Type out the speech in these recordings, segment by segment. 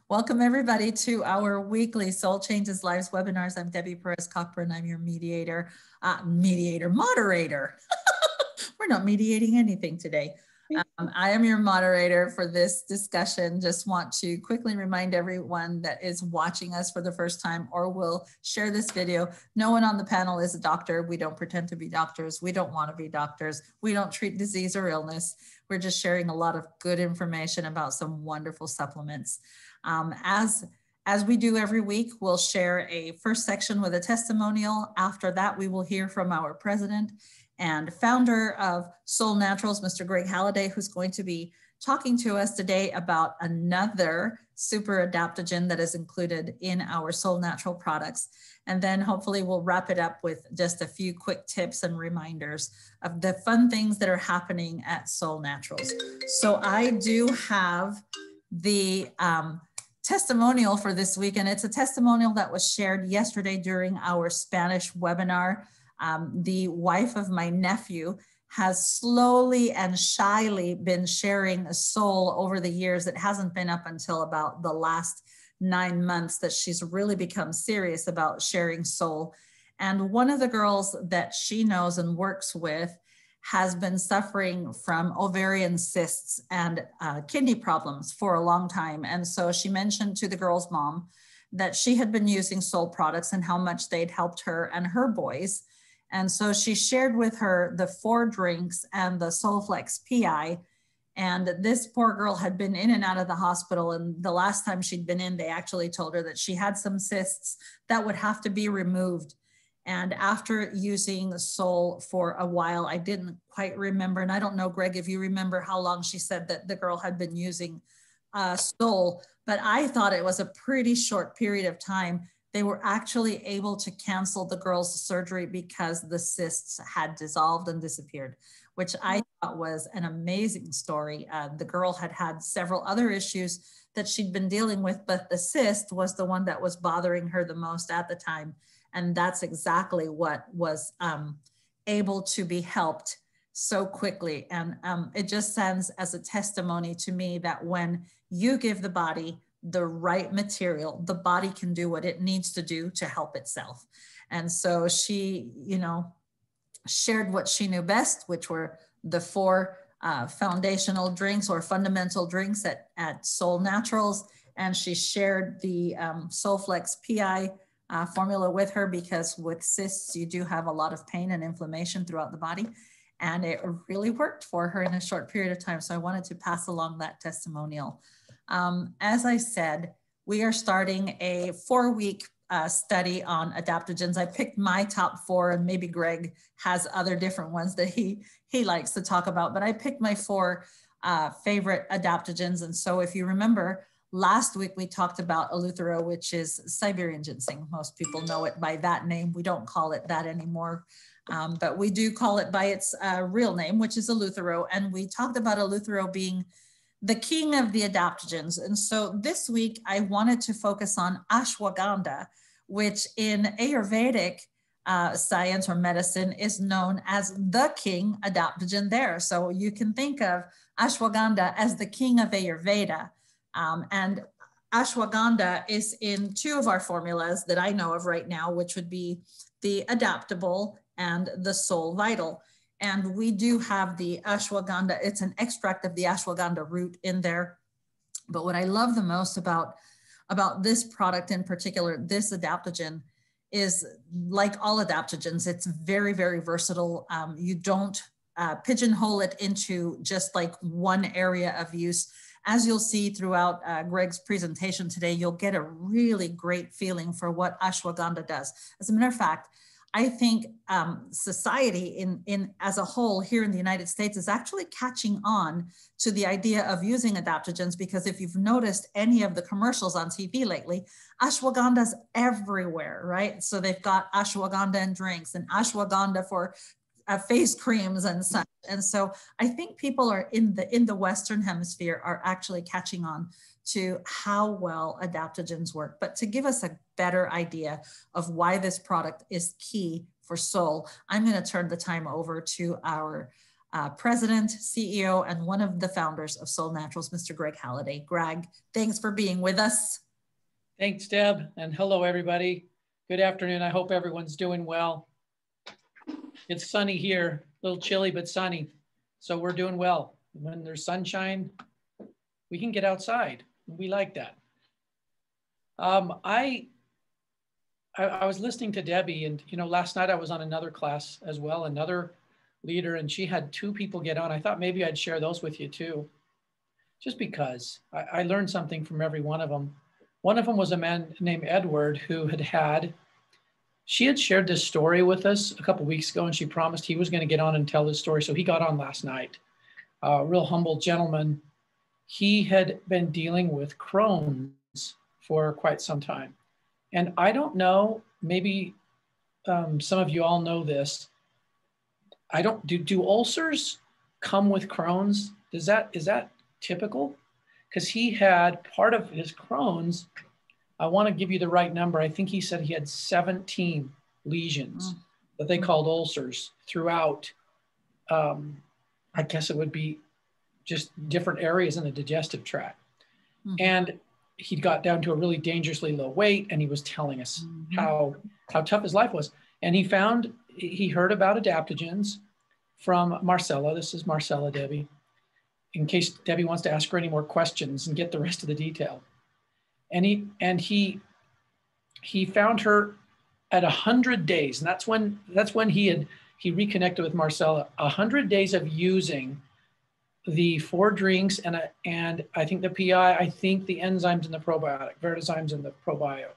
Welcome everybody to our weekly Soul Changes Lives webinars. I'm Debbie Perez-Cochran. I'm your moderator. We're not mediating anything today. I am your moderator for this discussion. Just want to quickly remind everyone that is watching us for the first time or will share this video. No one on the panel is a doctor. We don't pretend to be doctors. We don't want to be doctors. We don't treat disease or illness. We're just sharing a lot of good information about some wonderful supplements. As we do every week, we'll share a first section with a testimonial. After that, we will hear from our president and founder of Soul Naturals, Mr. Greg Halliday, who's going to be talking to us today about another super adaptogen that is included in our Soul Natural products. And then hopefully we'll wrap it up with just a few quick tips and reminders of the fun things that are happening at Soul Naturals. So I do have the testimonial for this week, and it's a testimonial that was shared yesterday during our Spanish webinar. The wife of my nephew has slowly and shyly been sharing Soul over the years. It hasn't been up until about the last 9 months that she's really become serious about sharing Soul. And one of the girls that she knows and works with has been suffering from ovarian cysts and kidney problems for a long time. And so she mentioned to the girl's mom that she had been using Soul products and how much they'd helped her and her boys. And so she shared with her the 4 drinks and the SolFlex PI. And this poor girl had been in and out of the hospital. And the last time she'd been in, they actually told her that she had some cysts that would have to be removed. And after using Soul for a while, I didn't quite remember. And I don't know, Greg, if you remember how long she said that the girl had been using Soul, but I thought it was a pretty short period of time. They were actually able to cancel the girl's surgery because the cysts had dissolved and disappeared, which I thought was an amazing story. The girl had had several other issues that she'd been dealing with, but the cyst was the one that was bothering her the most at the time. And that's exactly what was able to be helped so quickly. And it just stands as a testimony to me that when you give the body the right material, the body can do what it needs to do to help itself. And so she, shared what she knew best, which were the 4 foundational drinks or fundamental drinks at Soul Naturals. And she shared the SolFlex PI formula with her because with cysts, you do have a lot of pain and inflammation throughout the body. And it really worked for her in a short period of time. So I wanted to pass along that testimonial. As I said, we are starting a 4-week study on adaptogens. I picked my top 4, and maybe Greg has other different ones that he likes to talk about, but I picked my 4 favorite adaptogens. And so if you remember, last week we talked about Eleuthero, which is Siberian ginseng. Most people know it by that name. We don't call it that anymore, but we do call it by its real name, which is Eleuthero. And we talked about Eleuthero being the king of the adaptogens. And so this week I wanted to focus on Ashwagandha, which in Ayurvedic science or medicine is known as the king adaptogen there. So you can think of Ashwagandha as the king of Ayurveda. And Ashwagandha is in 2 of our formulas that I know of right now, which would be the Adaptable and the Soul Vital. And we do have the ashwagandha. It's an extract of the ashwagandha root in there. But what I love the most about this product in particular, this adaptogen, is like all adaptogens, it's very, very versatile. You don't pigeonhole it into just like one area of use. As you'll see throughout Greg's presentation today, you'll get a really great feeling for what ashwagandha does. As a matter of fact, I think society in as a whole here in the United States is actually catching on to the idea of using adaptogens, because if you've noticed any of the commercials on TV lately, ashwagandha's everywhere, right? So they've got ashwagandha in drinks and ashwagandha for face creams and such. And so I think people are in the Western hemisphere are actually catching on to how well adaptogens work. But to give us a better idea of why this product is key for Soul, I'm going to turn the time over to our President, CEO, and one of the founders of Soul Naturals, Mr. Greg Halliday. Greg, thanks for being with us. Thanks, Deb, and hello, everybody. Good afternoon. I hope everyone's doing well. It's sunny here, a little chilly, but sunny. So we're doing well. When there's sunshine, we can get outside. We like that. I was listening to Debbie, and last night I was on another class as well, another leader, and she had 2 people get on. I thought maybe I'd share those with you too, just because I learned something from every one of them. One of them was a man named Edward who she had shared this story with us a couple of weeks ago, and she promised he was going to get on and tell his story. So he got on last night. A real humble gentleman. He had been dealing with Crohn's for quite some time. And I don't know, maybe some of you all know this. Do ulcers come with Crohn's? Is that typical? Because he had part of his Crohn's, I want to give you the right number. I think he said he had 17 lesions that they called ulcers throughout, I guess it would be just different areas in the digestive tract. And he got down to a really dangerously low weight, and he was telling us how tough his life was. And he heard about adaptogens from Marcella. This is Marcella, Debbie, in case Debbie wants to ask her any more questions and get the rest of the detail. And he found her at 100 days. And that's when he reconnected with Marcella. 100 days of using the 4 drinks and I think the PI, I think the enzymes in the probiotic, Vertizymes in the probio.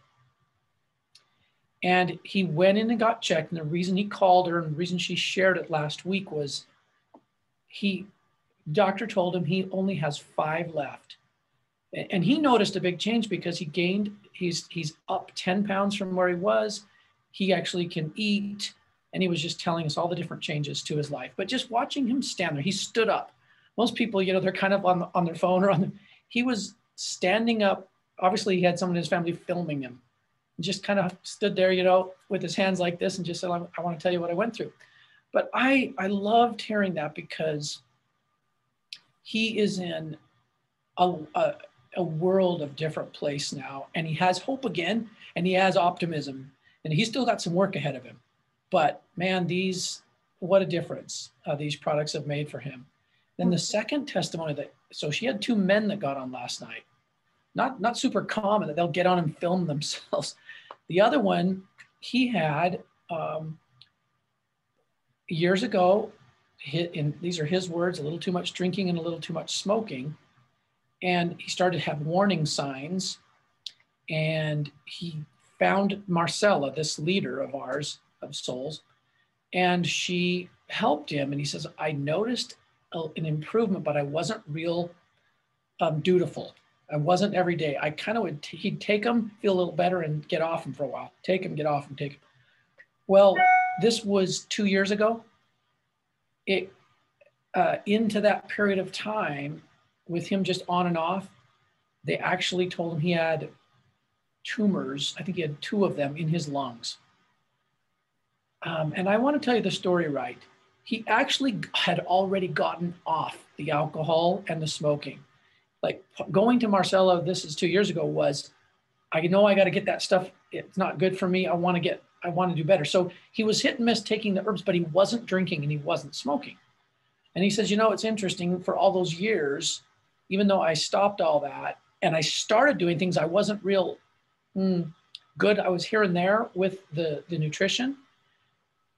And he went in and got checked. And the reason he called her and the reason she shared it last week was doctor told him he only has 5 left. And he noticed a big change because he's up 10 pounds from where he was. He actually can eat. And he was just telling us all the different changes to his life. But just watching him stand there, he stood up. Most people, they're kind of on their phone or he was standing up. Obviously, he had someone in his family filming him. And just kind of stood there, with his hands like this and just said, I want to tell you what I went through. But I loved hearing that because he is in a world of different place now, and he has hope again, and he has optimism, and he's still got some work ahead of him. But man, what a difference these products have made for him. Then the second testimony so she had 2 men that got on last night. Not super common that they'll get on and film themselves. The other one, he had years ago, and these are his words, a little too much drinking and a little too much smoking. And he started to have warning signs. And he found Marcella, this leader of ours, of Souls, and she helped him. And he says, I noticed an improvement, but I wasn't real dutiful. I wasn't every day. I kind of he'd take him, feel a little better, and get off him for a while. Take him, get off him, take him. Well, this was 2 years ago. Into that period of time, with him just on and off, they actually told him he had tumors. I think he had 2 of them in his lungs. And I want to tell you the story right. He actually had already gotten off the alcohol and the smoking. Like going to Marcella, this is 2 years ago, was, I know I got to get that stuff. It's not good for me. I want to do better. So he was hit and miss taking the herbs, but he wasn't drinking and he wasn't smoking. And he says, it's interesting, for all those years, even though I stopped all that and I started doing things, I wasn't real good. I was here and there with the nutrition,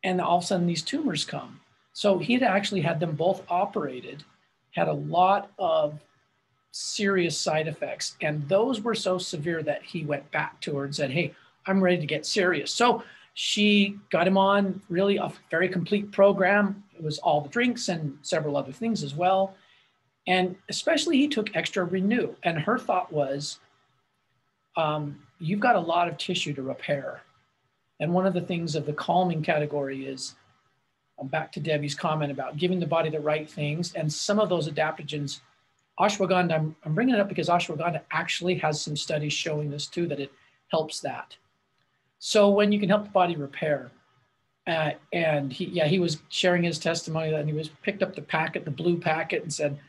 and all of a sudden these tumors come. So he had actually had them both operated, had a lot of serious side effects. And those were so severe that he went back to her and said, hey, I'm ready to get serious. So she got him on really a very complete program. It was all the drinks and several other things as well. And especially he took extra Renew. And her thought was, you've got a lot of tissue to repair. And one of the things of the calming category is, back to Debbie's comment about giving the body the right things. And some of those adaptogens, ashwagandha, I'm bringing it up because ashwagandha actually has some studies showing this too, that it helps that. So when you can help the body repair, And he was sharing his testimony, and he was picked up the packet, the blue packet, and said,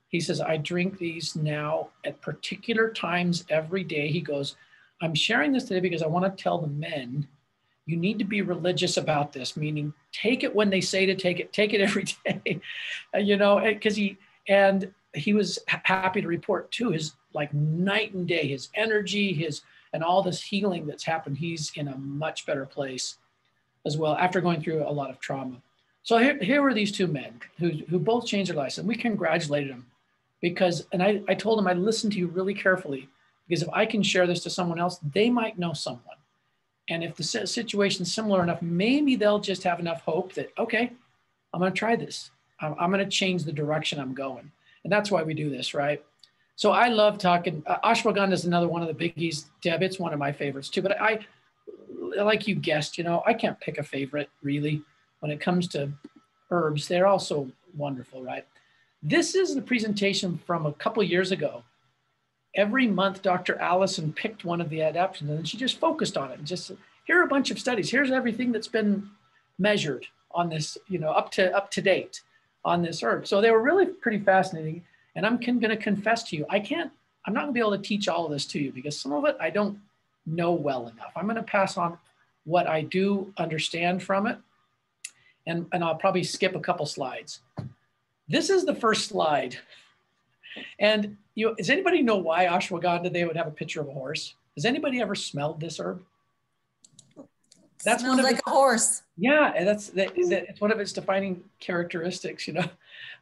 he says, I drink these now at particular times every day. He goes, I'm sharing this today because I want to tell the men, you need to be religious about this, meaning take it when they say to take it every day, because he was happy to report too, his like night and day, his energy, and all this healing that's happened. He's in a much better place as well after going through a lot of trauma. So here were these two men who both changed their lives, and we congratulated them because, and I told them I listened to you really carefully because if I can share this to someone else, they might know someone. And if the situation's similar enough, maybe they'll just have enough hope that, okay, I'm going to try this. I'm going to change the direction I'm going. And that's why we do this, right? So I love talking. Ashwagandha is another one of the biggies, Deb. It's one of my favorites too. But I like you guessed, I can't pick a favorite really when it comes to herbs. They're all so wonderful, right? This is the presentation from a couple years ago. Every month, Dr. Allison picked one of the adaptogens and she just focused on it. And just here are a bunch of studies. Here's everything that's been measured on this, up to date on this herb. So they were really pretty fascinating. And I'm going to confess to you, I'm not going to be able to teach all of this to you because some of it I don't know well enough. I'm going to pass on what I do understand from it. And I'll probably skip a couple slides. This is the first slide. And does anybody know why ashwagandha, they would have a picture of a horse? Has anybody ever smelled this herb? That's smells like a horse. Yeah, and it's one of its defining characteristics,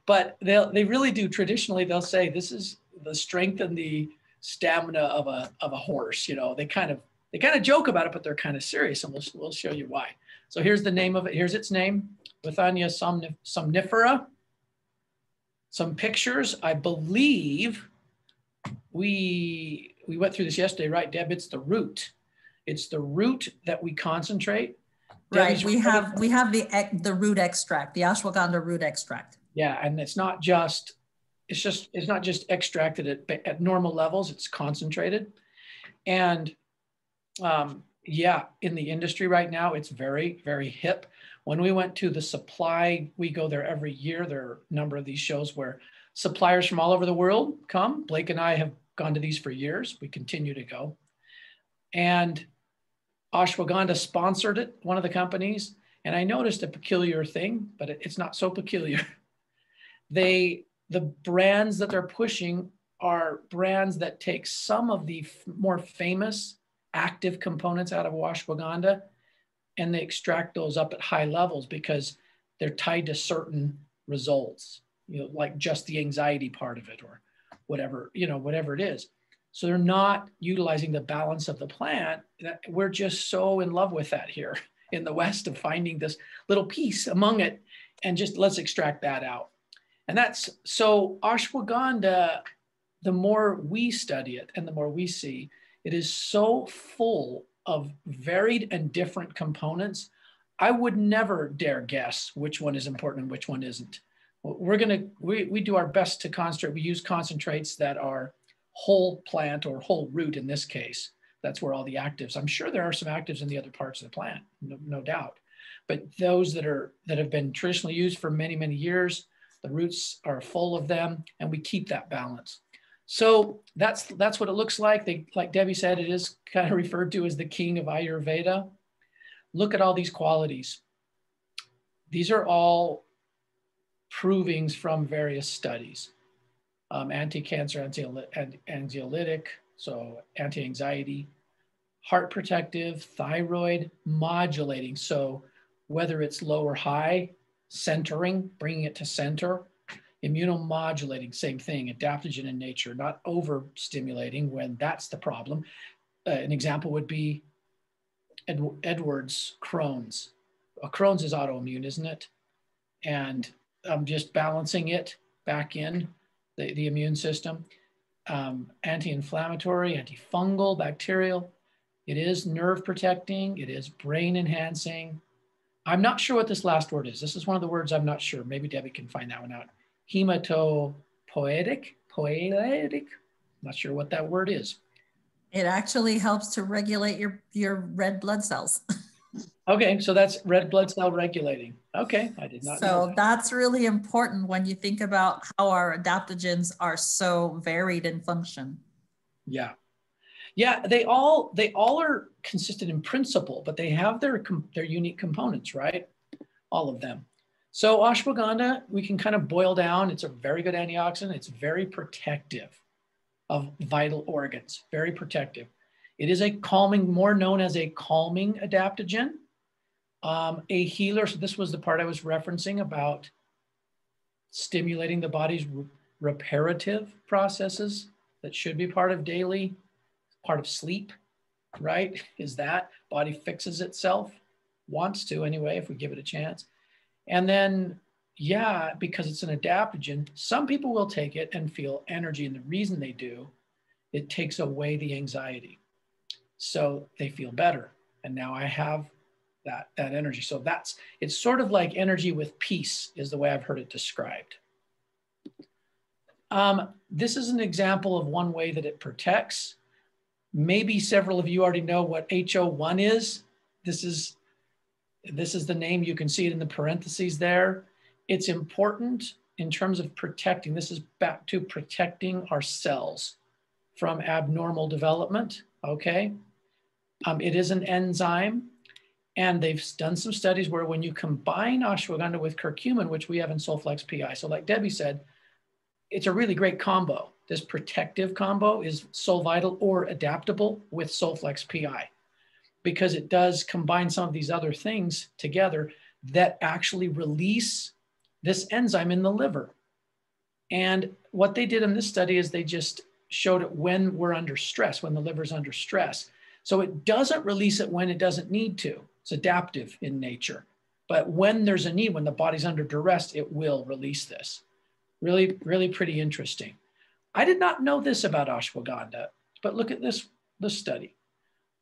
But they really do. Traditionally, they'll say this is the strength and the stamina of a horse. They kind of joke about it, but they're kind of serious, and we'll show you why. So here's the name of it. Here's its name, Withania Somnifera. Some pictures. I believe we went through this yesterday, right, Deb? It's the root. It's the root that we concentrate. Right. We have the root extract, the ashwagandha root extract. Yeah, and it's not just extracted at normal levels. It's concentrated, and in the industry right now, it's very, very hip. When we went to the supply, we go there every year. There are a number of these shows where suppliers from all over the world come. Blake and I have gone to these for years. We continue to go. And Ashwagandha sponsored it, one of the companies. And I noticed a peculiar thing, but it's not so peculiar. The brands that they're pushing are brands that take some of the more famous active components out of ashwagandha, and they extract those up at high levels because they're tied to certain results, like just the anxiety part of it or whatever, whatever it is. So they're not utilizing the balance of the plant. We're just so in love with that here in the West, of finding this little piece among it and just let's extract that out. And that's, so ashwagandha, the more we study it and the more we see, it is so full of varied and different components. I would never dare guess which one is important and which one isn't. We do our best to concentrate. We use concentrates that are whole plant or whole root in this case. That's where all the actives, I'm sure there are some actives in the other parts of the plant, no doubt. But those that have been traditionally used for many, many years, the roots are full of them, and we keep that balance. So that's what it looks like. Like Debbie said, it is kind of referred to as the king of Ayurveda. Look at all these qualities. These are all provings from various studies. Anti-cancer, anxiolytic, so anti-anxiety, heart protective, thyroid modulating. So whether it's low or high, centering, bringing it to center, immunomodulating, same thing, adaptogen in nature, not overstimulating when that's the problem. An example would be Edwards' Crohn's. Crohn's is autoimmune, isn't it? And just balancing it back in the immune system. Anti-inflammatory, antifungal, bacterial. It is nerve protecting. It is brain enhancing. I'm not sure what this last word is. This is one of the words I'm not sure. Maybe Debbie can find that one out. Hematopoietic. Not sure what that word is. It actually helps to regulate your red blood cells. Okay, so that's red blood cell regulating. Okay, I did not know So that. that's really important when you think about how our adaptogens are so varied in function. Yeah. Yeah, they all are consistent in principle, but they have their unique components, right? All of them. So ashwagandha, we can kind of boil down. It's a very good antioxidant. It's very protective of vital organs, very protective. It is a calming, more known as a calming adaptogen, a healer. So this was the part I was referencing about stimulating the body's reparative processes that should be part of daily, part of sleep, right? Is that body fixes itself, wants to anyway, if we give it a chance. And then, yeah, because it's an adaptogen, some people will take it and feel energy. And the reason they do, it takes away the anxiety. So they feel better. And now I have that energy. So it's sort of like energy with peace is the way I've heard it described. This is an example of one way that it protects. Maybe several of you already know what HO1 is. This is the name. You can see it in the parentheses there. It's important in terms of protecting. This is back to protecting our cells from abnormal development, okay? It is an enzyme, and they've done some studies where when you combine ashwagandha with curcumin, which we have in Solflex PI, so like Debbie said, it's a really great combo. This protective combo is Solvital or adaptable with Solflex PI because it does combine some of these other things together that actually release this enzyme in the liver. And what they did in this study is they just showed it when we're under stress, when the liver's under stress. So it doesn't release it when it doesn't need to. It's adaptive in nature. But when there's a need, when the body's under duress, it will release this. Really, really pretty interesting. I did not know this about ashwagandha, but look at this study.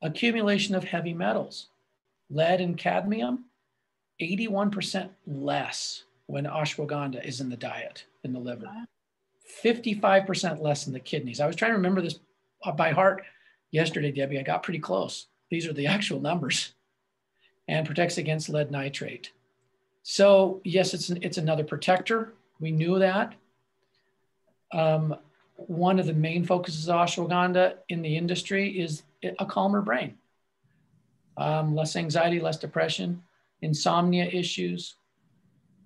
Accumulation of heavy metals, lead and cadmium, 81% less when ashwagandha is in the diet, in the liver. 55% less in the kidneys. I was trying to remember this by heart yesterday, Debbie. I got pretty close. These are the actual numbers. And protects against lead nitrate. So yes, it's another protector. We knew that. One of the main focuses of ashwagandha in the industry is a calmer brain. Less anxiety, less depression, insomnia issues,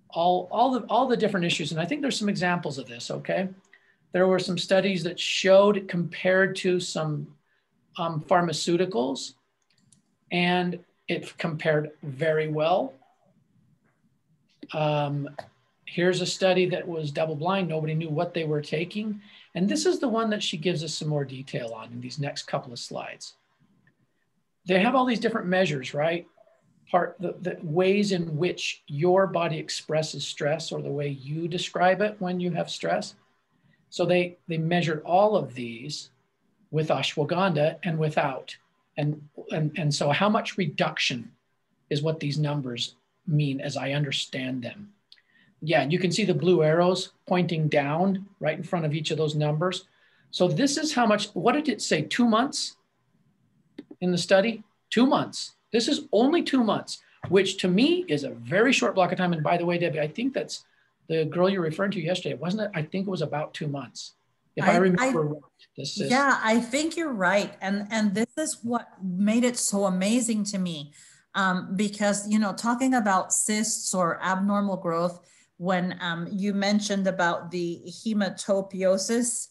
all the different issues. And I think there's some examples of this, okay? There were some studies that showed compared to some pharmaceuticals, and it compared very well. Here's a study that was double blind. Nobody knew what they were taking. And this is the one that she gives us some more detail on in these next couple of slides. They have all these different measures, right? The ways in which your body expresses stress or the way you describe it when you have stress. So they measured all of these with ashwagandha and without. And so how much reduction is what these numbers mean as I understand them. Yeah, you can see the blue arrows pointing down right in front of each of those numbers. So this is how much, what did it say, 2 months in the study? 2 months. This is only 2 months, which to me is a very short block of time. And by the way, Debbie, I think that's the girl you're referring to yesterday, wasn't it? I think it was about 2 months. If I remember right, this is. Yeah, I think you're right. And this is what made it so amazing to me. Because, you know, talking about cysts or abnormal growth, when you mentioned about the hematopiosis,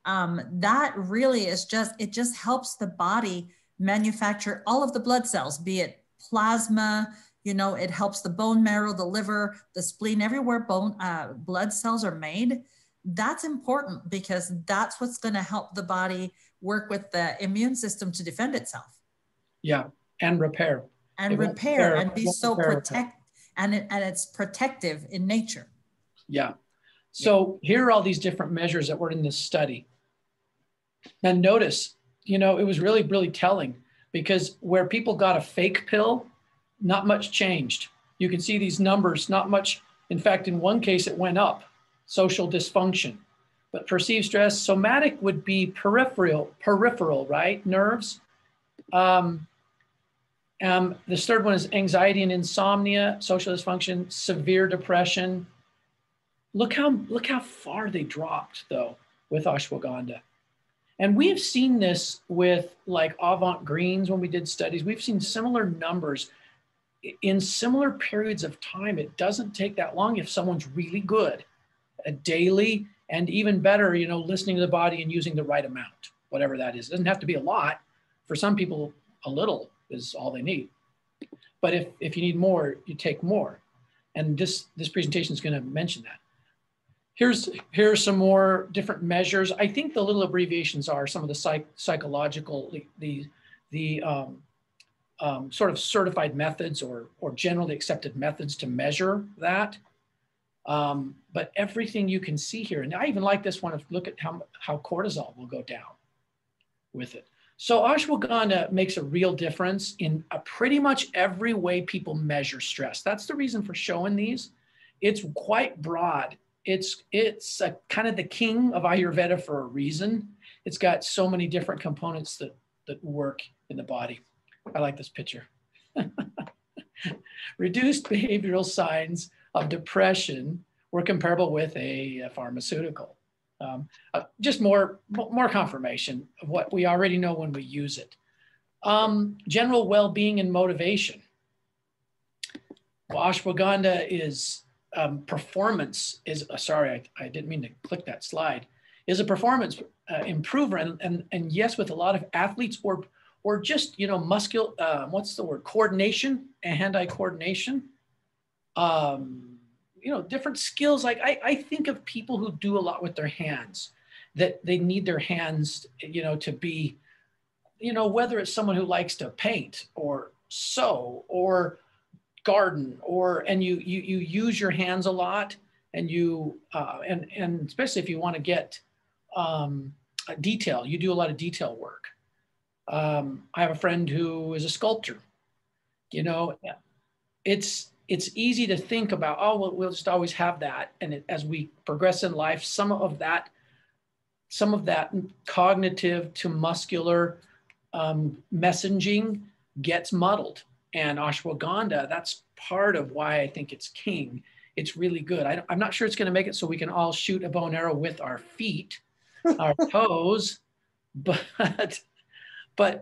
that really is it just helps the body manufacture all of the blood cells, be it plasma, you know, it helps the bone marrow, the liver, the spleen, everywhere blood cells are made. That's important because that's what's going to help the body work with the immune system to defend itself. Yeah, and repair. And repair and be so protect, and it's protective in nature. Yeah. So here are all these different measures that were in this study. And notice, you know, it was really, really telling because where people got a fake pill, not much changed. You can see these numbers, not much. In fact, in one case, it went up, social dysfunction. But perceived stress, somatic would be peripheral, right? Nerves. The third one is anxiety and insomnia, social dysfunction, severe depression. Look how far they dropped though with ashwagandha. And we've seen this with like Avant Greens when we did studies. We've seen similar numbers in similar periods of time. It doesn't take that long if someone's really good at daily, and even better, you know, listening to the body and using the right amount, whatever that is. It doesn't have to be a lot. For some people, a little is all they need. But if you need more, you take more. And this presentation is going to mention that. Here's some more different measures. I think the little abbreviations are some of the psychological, the sort of certified methods or generally accepted methods to measure that. But everything you can see here, and I even like this one, look at how cortisol will go down with it. So ashwagandha makes a real difference in pretty much every way people measure stress. That's the reason for showing these. It's quite broad. It's kind of the king of Ayurveda for a reason. It's got so many different components that work in the body. I like this picture. Reduced behavioral signs of depression were comparable with a pharmaceutical. Just more confirmation of what we already know when we use it. General well-being and motivation. Well, ashwagandha is performance is, sorry, I didn't mean to click that slide, is a performance improver. And yes, with a lot of athletes or just, you know, what's the word? Coordination and hand-eye coordination. You know, different skills. Like I think of people who do a lot with their hands, that they need their hands, you know, to be, you know, whether it's someone who likes to paint or sew or garden, and you use your hands a lot, and you and especially if you want to get detail, you do a lot of detail work. I have a friend who is a sculptor. You know, it's easy to think about, oh, well, we'll just always have that. And as we progress in life, some of that cognitive to muscular messaging gets muddled. And ashwagandha, that's part of why I think it's king. It's really good. I'm not sure it's going to make it so we can all shoot a bow and arrow with our feet, our toes, but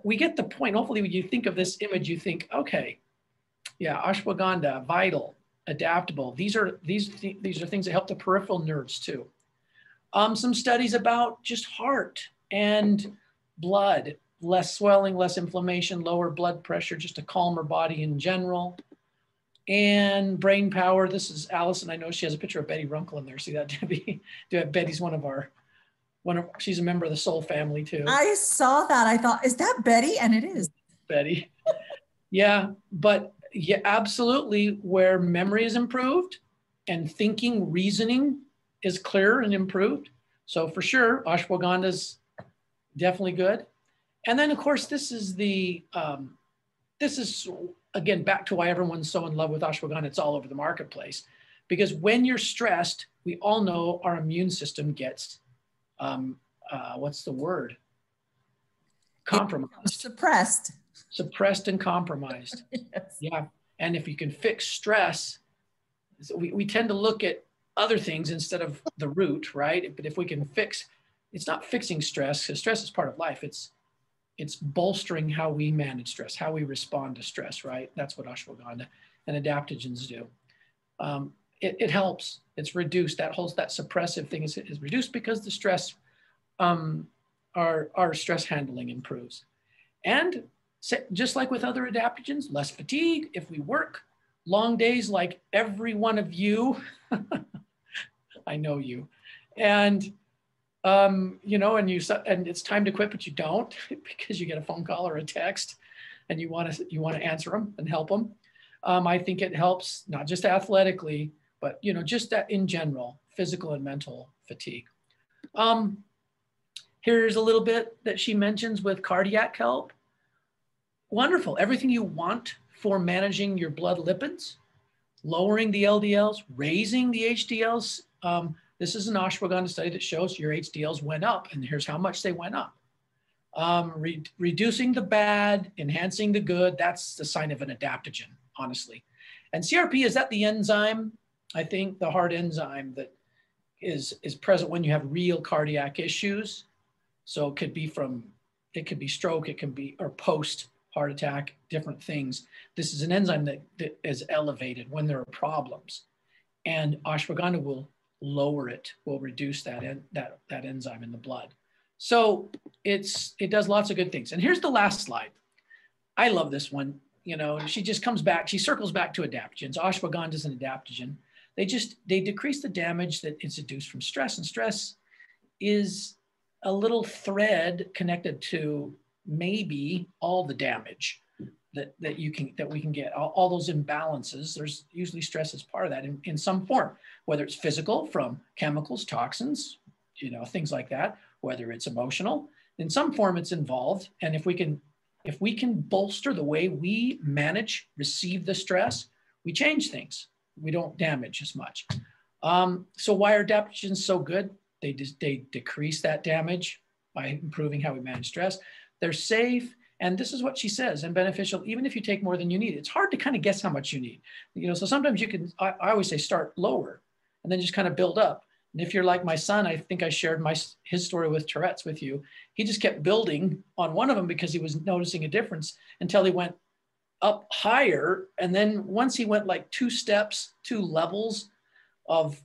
we get the point. Hopefully when you think of this image, you think, okay, yeah, ashwagandha, vital, adaptable. These are things that help the peripheral nerves too. Some studies about just heart and blood, less swelling, less inflammation, lower blood pressure, just a calmer body in general. And brain power. This is Allison. I know she has a picture of Betty Runkle in there. See that, Debbie? Betty's she's a member of the Soul family too. I saw that. I thought, is that Betty? And it is. Betty. Yeah, but yeah, absolutely. Where memory is improved and thinking, reasoning is clearer and improved. So for sure, ashwagandha is definitely good. And then of course, this is again, back to why everyone's so in love with ashwagandha. It's all over the marketplace, because when you're stressed, we all know our immune system gets, what's the word? Compromised. Suppressed and compromised. Yes. Yeah. And if you can fix stress, we tend to look at other things instead of the root, right? But if we can it's not fixing stress, because stress is part of life. It's bolstering how we manage stress, how we respond to stress, right? That's what ashwagandha and adaptogens do. It helps. It's reduced. That suppressive thing is reduced because the stress, our stress handling improves. And just like with other adaptogens, less fatigue. If we work long days like every one of you, I know you, and you know, and it's time to quit, but you don't, because you get a phone call or a text, and you want to answer them and help them. I think it helps not just athletically, but you know, just that in general, physical and mental fatigue. Here's a little bit that she mentions with cardiac help. Wonderful. Everything you want for managing your blood lipids, lowering the LDLs, raising the HDLs. This is an ashwagandha study that shows your HDLs went up, and here's how much they went up. Reducing the bad, enhancing the good, that's the sign of an adaptogen, honestly. And CRP, is that the enzyme? I think the heart enzyme that is present when you have real cardiac issues. So it could be stroke, it can be, or post heart attack, different things. This is an enzyme that is elevated when there are problems. And ashwagandha will lower it, will reduce that enzyme in the blood. So it does lots of good things. And here's the last slide. I love this one. You know, she just comes back, she circles back to adaptogens. Ashwagandha is an adaptogen. They decrease the damage that is induced from stress. And stress is a little thread connected to maybe all the damage that we can get, all those imbalances. There's usually stress as part of that in some form, whether it's physical from chemicals, toxins, you know, things like that, whether it's emotional, in some form it's involved. And if we can bolster the way we receive the stress, we change things. We don't damage as much. So why are adaptogens so good? They decrease that damage by improving how we manage stress. They're safe. And this is what she says, and beneficial, even if you take more than you need. It's hard to kind of guess how much you need. You know, so sometimes you can, I always say start lower and then just kind of build up. And if you're like my son, I think I shared his story with Tourette's with you. He just kept building on one of them because he was noticing a difference until he went up higher. And then once he went like 2 levels of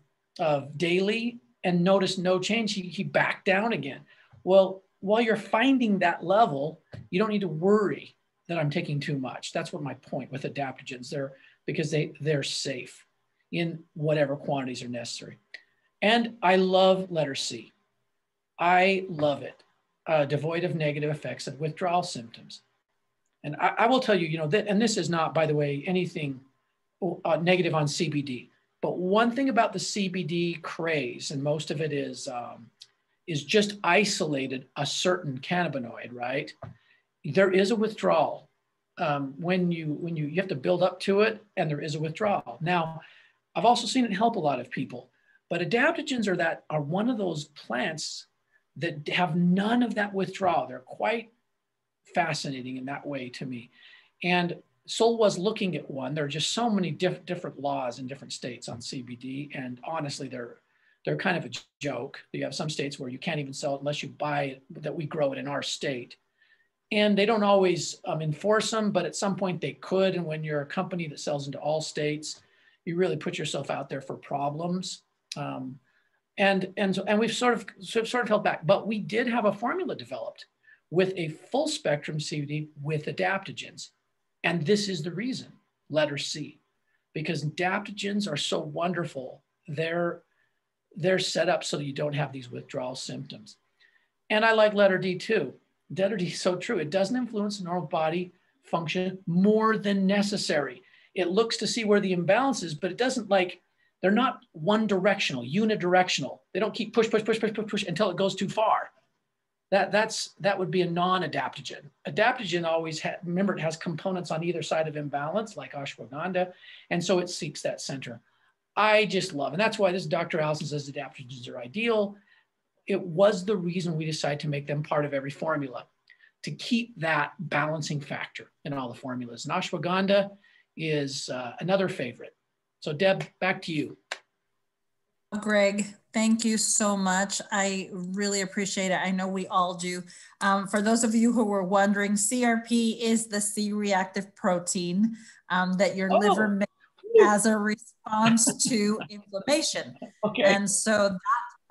daily and noticed no change, he backed down again. Well, while you're finding that level, you don't need to worry that I'm taking too much. That's what my point with adaptogens. Because they're safe in whatever quantities are necessary. And I love letter C. I love it. Devoid of negative effects of withdrawal symptoms. And I will tell you, you know, and this is not, by the way, anything negative on CBD. But one thing about the CBD craze, and most of it is just isolated a certain cannabinoid, right? There is a withdrawal when you have to build up to it, and there is a withdrawal. Now, I've also seen it help a lot of people, but adaptogens are one of those plants that have none of that withdrawal. They're quite fascinating in that way to me. And Sol was looking at one. There are just so many different laws in different states on CBD, and honestly, they're kind of a joke. You have some states where you can't even sell it unless you buy it, that we grow it in our state. And they don't always enforce them, but at some point they could. And when you're a company that sells into all states, you really put yourself out there for problems. And we've sort of held back, but we did have a formula developed with a full spectrum CBD with adaptogens. And this is the reason, letter C, because adaptogens are so wonderful. They're set up so that you don't have these withdrawal symptoms. And I like letter D too. Letter D is so true. It doesn't influence normal body function more than necessary. It looks to see where the imbalance is, but it doesn't they're not one directional, unidirectional. They don't keep push until it goes too far. That would be a non-adaptogen. Adaptogen always, remember, it has components on either side of imbalance, like ashwagandha, and so it seeks that center. I just love, and that's why this Dr. Allison says adaptogens are ideal. It was the reason we decided to make them part of every formula, to keep that balancing factor in all the formulas. And ashwagandha is another favorite. So Deb, back to you. Greg, thank you so much. I really appreciate it. I know we all do. For those of you who were wondering, CRP is the C-reactive protein that your liver makes as a response to inflammation. Okay. And so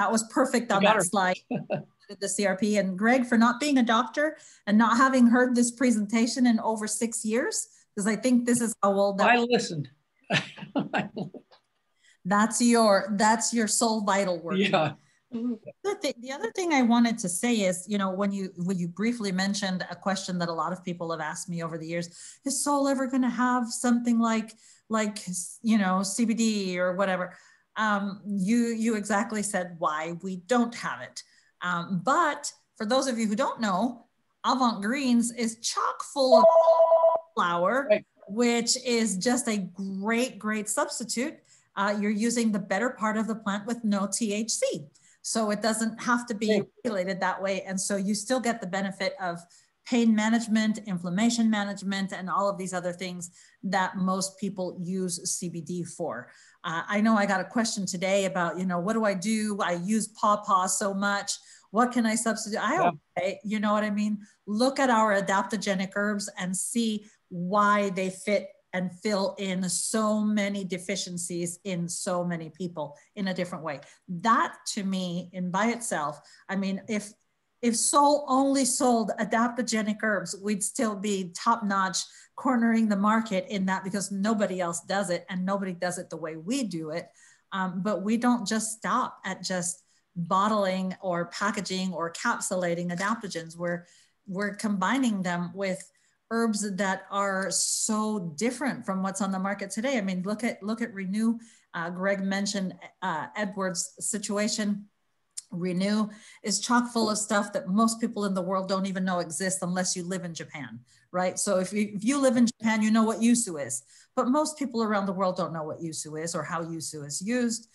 that was perfect on that slide, the CRP. And Greg, for not being a doctor and not having heard this presentation in over 6 years, because I think this is how old that I listened. That's your soul vital work. Yeah. The other thing I wanted to say is, you know, when you briefly mentioned a question that a lot of people have asked me over the years, is Sol ever going to have something like, you know, CBD or whatever? You exactly said why we don't have it. But for those of you who don't know, Avant Greens is chock full of flower, right, which is just a great substitute. You're using the better part of the plant with no THC. So it doesn't have to be regulated that way. And so you still get the benefit of pain management, inflammation management, and all of these other things that most people use CBD for. I know I got a question today about, what do I do? I use pawpaw so much. What can I substitute? You know what I mean? Look at our adaptogenic herbs and see why they fit and fill in so many deficiencies in so many people in a different way. That to me, in by itself, I mean, if Soul only sold adaptogenic herbs, we'd still be top notch, cornering the market in that, because nobody else does it and nobody does it the way we do it. But we don't just stop at just bottling or packaging or capsulating adaptogens. We're combining them with herbs that are so different from what's on the market today. I mean, look at Renew. Greg mentioned Edward's situation. Renew is chock full of stuff that most people in the world don't even know exists unless you live in Japan, right? So if you live in Japan, you know what yuzu is, but most people around the world don't know what yuzu is or how yuzu is used.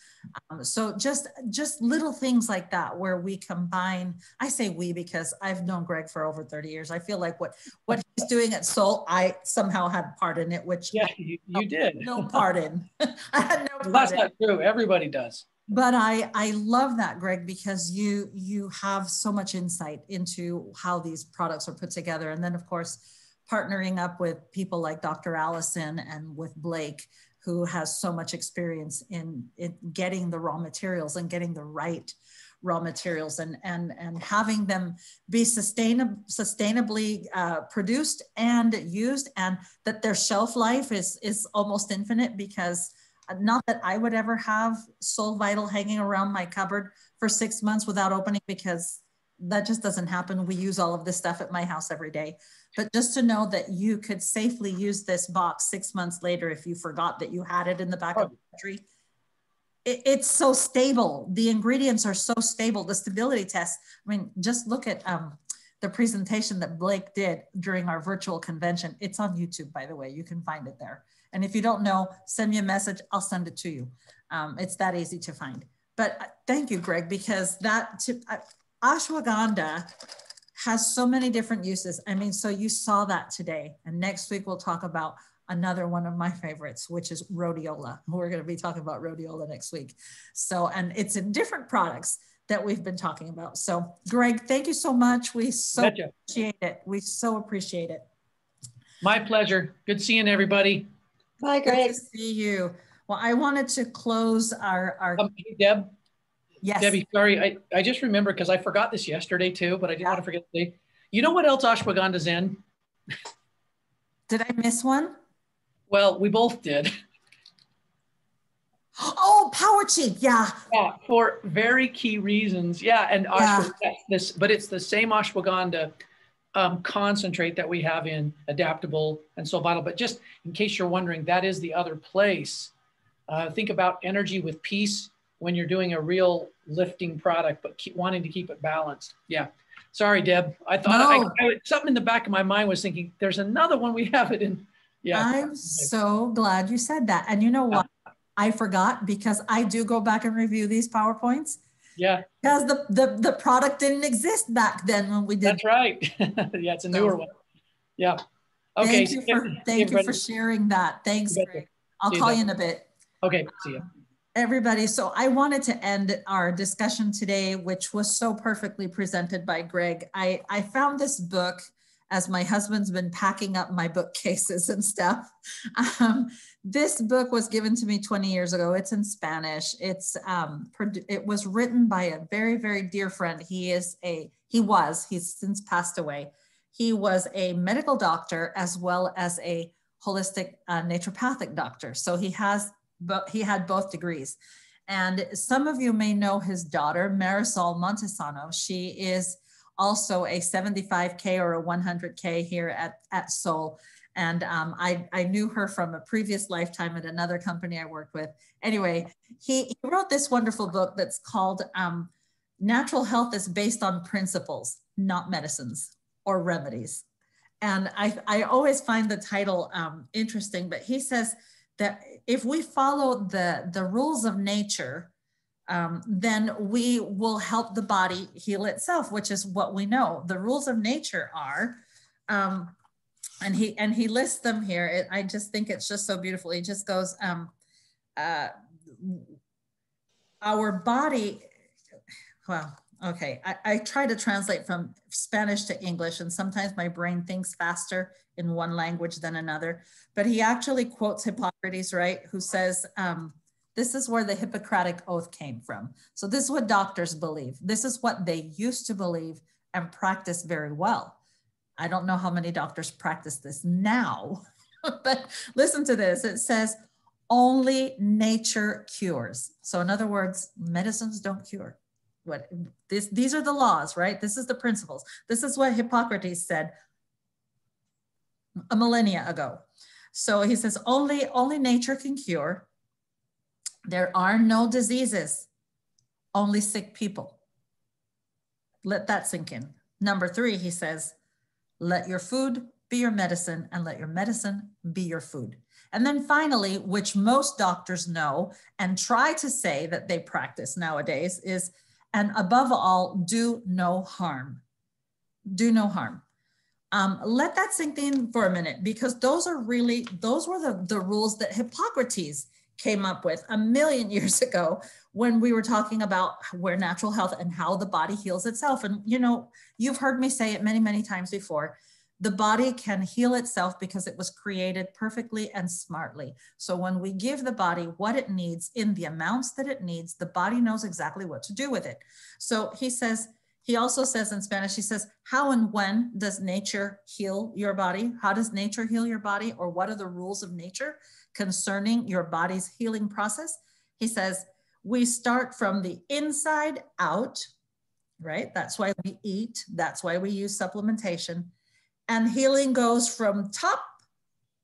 So just little things like that where we combine, I say we because I've known Greg for over 30 years. I feel like what he's doing at Soul, I somehow had part in it, which you did. No part in. I had no part in. That's not true. Everybody does. But I love that, Greg, because you have so much insight into how these products are put together. And then, of course, partnering up with people like Dr. Allison and with Blake, who has so much experience in getting the raw materials and getting the right raw materials and having them be sustainably produced and used, and that their shelf life is almost infinite, because not that I would ever have Soul Vital hanging around my cupboard for 6 months without opening, because that just doesn't happen. We use all of this stuff at my house every day. But just to know that you could safely use this box 6 months later if you forgot that you had it in the back of the pantry. It's so stable. The ingredients are so stable. The stability test, I mean, just look at the presentation that Blake did during our virtual convention. It's on YouTube, by the way. You can find it there. And if you don't know, send me a message. I'll send it to you. It's that easy to find. But thank you, Greg, because ashwagandha has so many different uses. I mean, so you saw that today. And next week, we'll talk about another one of my favorites, which is rhodiola. We're going to be talking about rhodiola next week. So, and it's in different products that we've been talking about. So, Greg, thank you so much. We so appreciate it. We so appreciate it. My pleasure. Good seeing everybody. Bye, Greg. Good to see you. Well, I wanted to close our Deb. Yes. Debbie, sorry, I just remembered because I forgot this yesterday too, but I didn't want to forget today. You know what else ashwagandha's in? Did I miss one? Well, we both did. Oh, Power Cheap, yeah. Yeah, for very key reasons. Yeah, and ashwagandha, but it's the same ashwagandha concentrate that we have in Adaptable and Soul Vital. But just in case you're wondering, that is the other place. Think about energy with peace when you're doing a real lifting product, but wanting to keep it balanced. Yeah. Sorry, Deb. I thought something in the back of my mind was thinking, there's another one we have it in. Yeah. I'm so glad you said that. And you know what? I forgot, because I do go back and review these PowerPoints. Yeah. Because the product didn't exist back then when we did. That's right. Yeah, it's a newer one. Yeah. Okay. Thank you for sharing that. Thanks, Greg. I'll call you in a bit. Okay. See you. Everybody, so I wanted to end our discussion today, which was so perfectly presented by Greg. I found this book as my husband's been packing up my bookcases and stuff. This book was given to me 20 years ago. It's in Spanish. It was written by a very, very dear friend. He's since passed away. He was a medical doctor as well as a holistic naturopathic doctor. So he had both degrees. And some of you may know his daughter, Marisol Montesano. She is also a 75K or a 100K here at Soul. And I knew her from a previous lifetime at another company I worked with. Anyway, he wrote this wonderful book that's called Natural Health is Based on Principles, Not Medicines or Remedies. And I always find the title interesting, but he says that if we follow the rules of nature, then we will help the body heal itself, which is what we know. The rules of nature are, and he lists them here. I just think it's just so beautiful. He just goes, our body, well, okay, I try to translate from Spanish to English, and sometimes my brain thinks faster in one language than another. But he actually quotes Hippocrates, right, who says, this is where the Hippocratic Oath came from. So this is what doctors believe. This is what they used to believe and practice very well. I don't know how many doctors practice this now, but listen to this. It says, only nature cures. So in other words, medicines don't cure. These are the laws, right? This is the principles. This is what Hippocrates said a millennia ago. So he says, only nature can cure. There are no diseases, only sick people. Let that sink in. Number 3, he says, let your food be your medicine and let your medicine be your food. And then finally, which most doctors know and try to say that they practice nowadays is, and above all, do no harm. Do no harm. Let that sink in for a minute, because those were the rules that Hippocrates came up with a million years ago when we were talking about where natural health and how the body heals itself. And you know, you've heard me say it many, many times before. The body can heal itself because it was created perfectly and smartly. So when we give the body what it needs in the amounts that it needs, the body knows exactly what to do with it. So he also says in Spanish, he says, how and when does nature heal your body? How does nature heal your body? Or what are the rules of nature concerning your body's healing process? He says, we start from the inside out, right? That's why we eat. That's why we use supplementation. And healing goes from top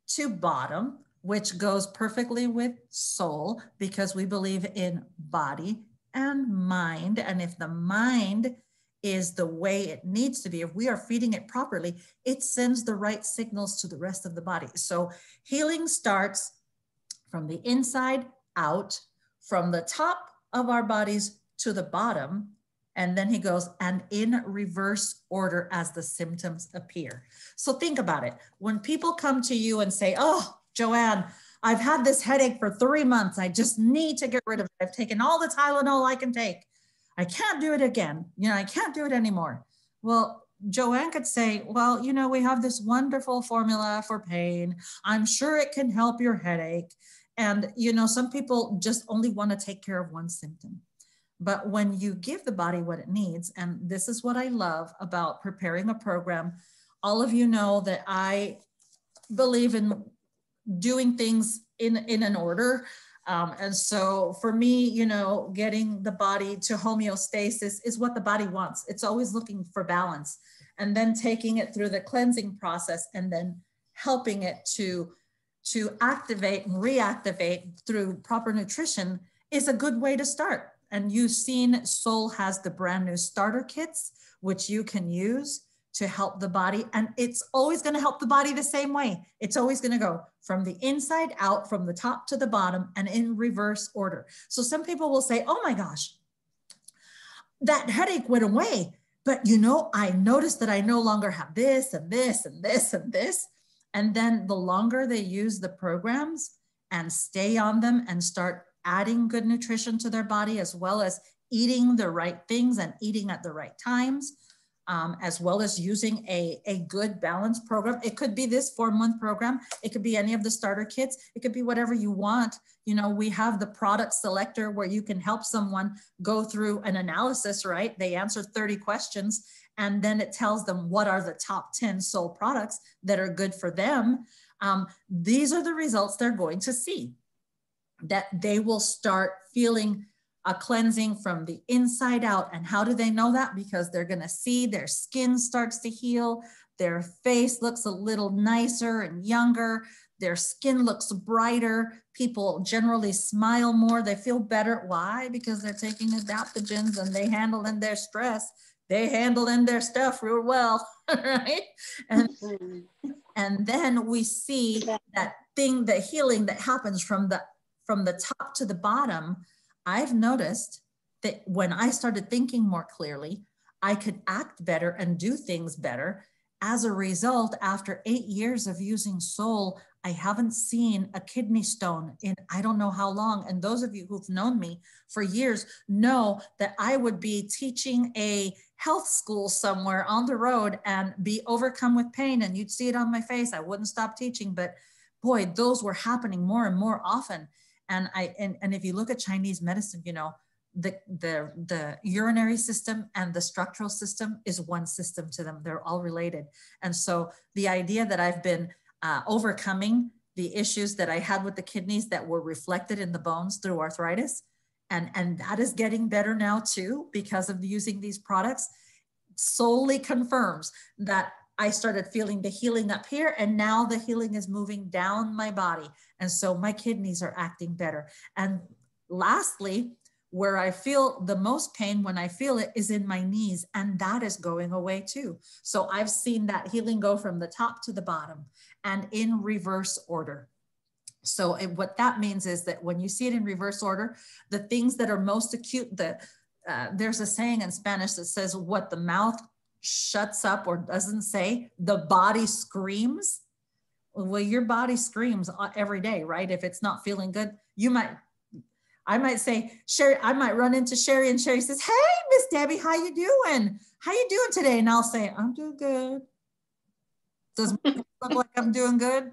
to bottom, which goes perfectly with soul, because we believe in body and mind. And if the mind is the way it needs to be, if we are feeding it properly, it sends the right signals to the rest of the body. So healing starts from the inside out, from the top of our bodies to the bottom. And then he goes, and in reverse order as the symptoms appear. So think about it. When people come to you and say, oh, Joanne, I've had this headache for 3 months. I just need to get rid of it. I've taken all the Tylenol I can take. I can't do it again. You know, I can't do it anymore. Well, Joanne could say, well, you know, we have this wonderful formula for pain. I'm sure it can help your headache. And, you know, some people just only want to take care of one symptom. But when you give the body what it needs, and this is what I love about preparing a program, all of you know that I believe in doing things in an order. And so for me, you know, getting the body to homeostasis is what the body wants. It's always looking for balance, and then taking it through the cleansing process and then helping it to activate and reactivate through proper nutrition is a good way to start. And you've seen Soul has the brand new starter kits, which you can use to help the body. And it's always going to help the body the same way. It's always going to go from the inside out, from the top to the bottom, and in reverse order. So some people will say, oh my gosh, that headache went away. But you know, I noticed that I no longer have this and this and this and this. And then the longer they use the programs and stay on them and start adding good nutrition to their body, as well as eating the right things and eating at the right times, as well as using a good balanced program. It could be this 4-month program. It could be any of the starter kits. It could be whatever you want. You know, we have the product selector where you can help someone go through an analysis, right? They answer 30 questions, and then it tells them what are the top 10 Soul products that are good for them. These are the results they're going to see. That they will start feeling a cleansing from the inside out. And how do they know that? Because they're going to see their skin starts to heal. Their face looks a little nicer and younger. Their skin looks brighter. People generally smile more. They feel better. Why? Because they're taking adaptogens and they handle in their stress. They handle in their stuff real well, right? And then we see that thing, the healing that happens from the top to the bottom. I've noticed when I started thinking more clearly, I could act better and do things better. As a result, after 8 years of using Soul, I haven't seen a kidney stone in I don't know how long. And those of you who've known me for years know that I would be teaching a health school somewhere on the road and be overcome with pain. And you'd see it on my face. I wouldn't stop teaching, but boy, those were happening more and more often. And if you look at Chinese medicine, you know, the urinary system and the structural system is one system to them. They're all related. And so the idea that I've been overcoming the issues that I had with the kidneys that were reflected in the bones through arthritis, and that is getting better now too because of using these products, solely confirms that I started feeling the healing up here, and now the healing is moving down my body. And so my kidneys are acting better. And lastly, where I feel the most pain when I feel it is in my knees, and that is going away too. So I've seen that healing go from the top to the bottom and in reverse order. So what that means is that when you see it in reverse order, the things that are most acute, there's a saying in Spanish that says what the mouth shuts up or doesn't say, the body screams. Well, your body screams every day, right? If it's not feeling good, I might say, Sherry, I might run into Sherry and Sherry says, hey, Miss Debbie, how you doing? How you doing today? And I'll say, I'm doing good. Does it look like I'm doing good?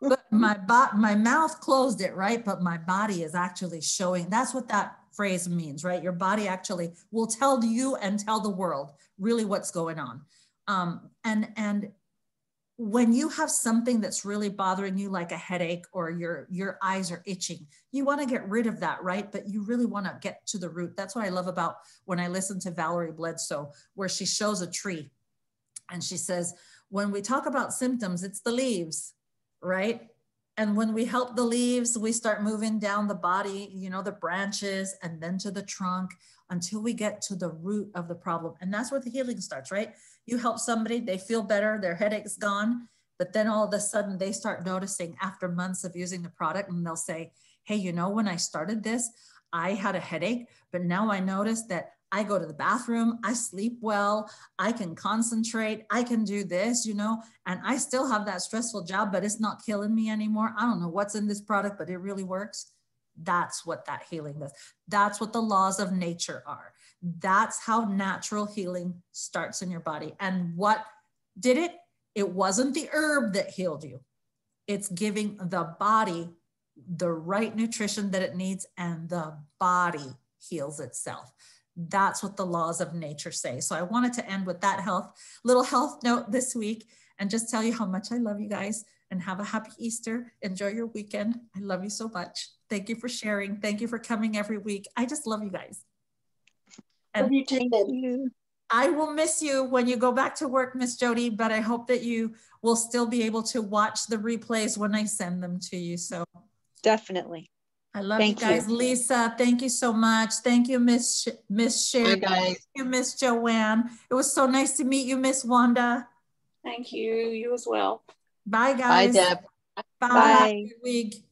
But my mouth closed it, right? But my body is actually showing. That's what that phrase means, right? Your body actually will tell you and tell the world really what's going on. And when you have something that's really bothering you, like a headache or your eyes are itching, you want to get rid of that, right? But you really want to get to the root. That's what I love about when I listen to Valerie Bledsoe, where she shows a tree and she says, when we talk about symptoms, it's the leaves, right? And when we help the leaves, we start moving down the body, you know, the branches, and then to the trunk until we get to the root of the problem. And that's where the healing starts, right? You help somebody, they feel better, their headache's gone, but then all of a sudden they start noticing after months of using the product, and they'll say, hey, you know, when I started this, I had a headache, but now I notice that I go to the bathroom, I sleep well, I can concentrate, I can do this, you know, and I still have that stressful job, but it's not killing me anymore. I don't know what's in this product, but it really works. That's what that healing does. That's what the laws of nature are. That's how natural healing starts in your body. And what did it? It wasn't the herb that healed you. It's giving the body the right nutrition that it needs, and the body heals itself. That's what the laws of nature say. So I wanted to end with that little health note this week, and just tell you how much I love you guys, and have a happy Easter. Enjoy your weekend. I love you so much. Thank you for sharing. Thank you for coming every week. I just love you guys. And love you too. I will miss you when you go back to work, Miss Jody, but I hope that you will still be able to watch the replays when I send them to you. So definitely. I love you guys. Lisa, thank you so much. Thank you, Miss Sherry. Thank you, Miss Joanne. It was so nice to meet you, Miss Wanda. Thank you. You as well. Bye, guys. Bye, Deb. Bye. Good week.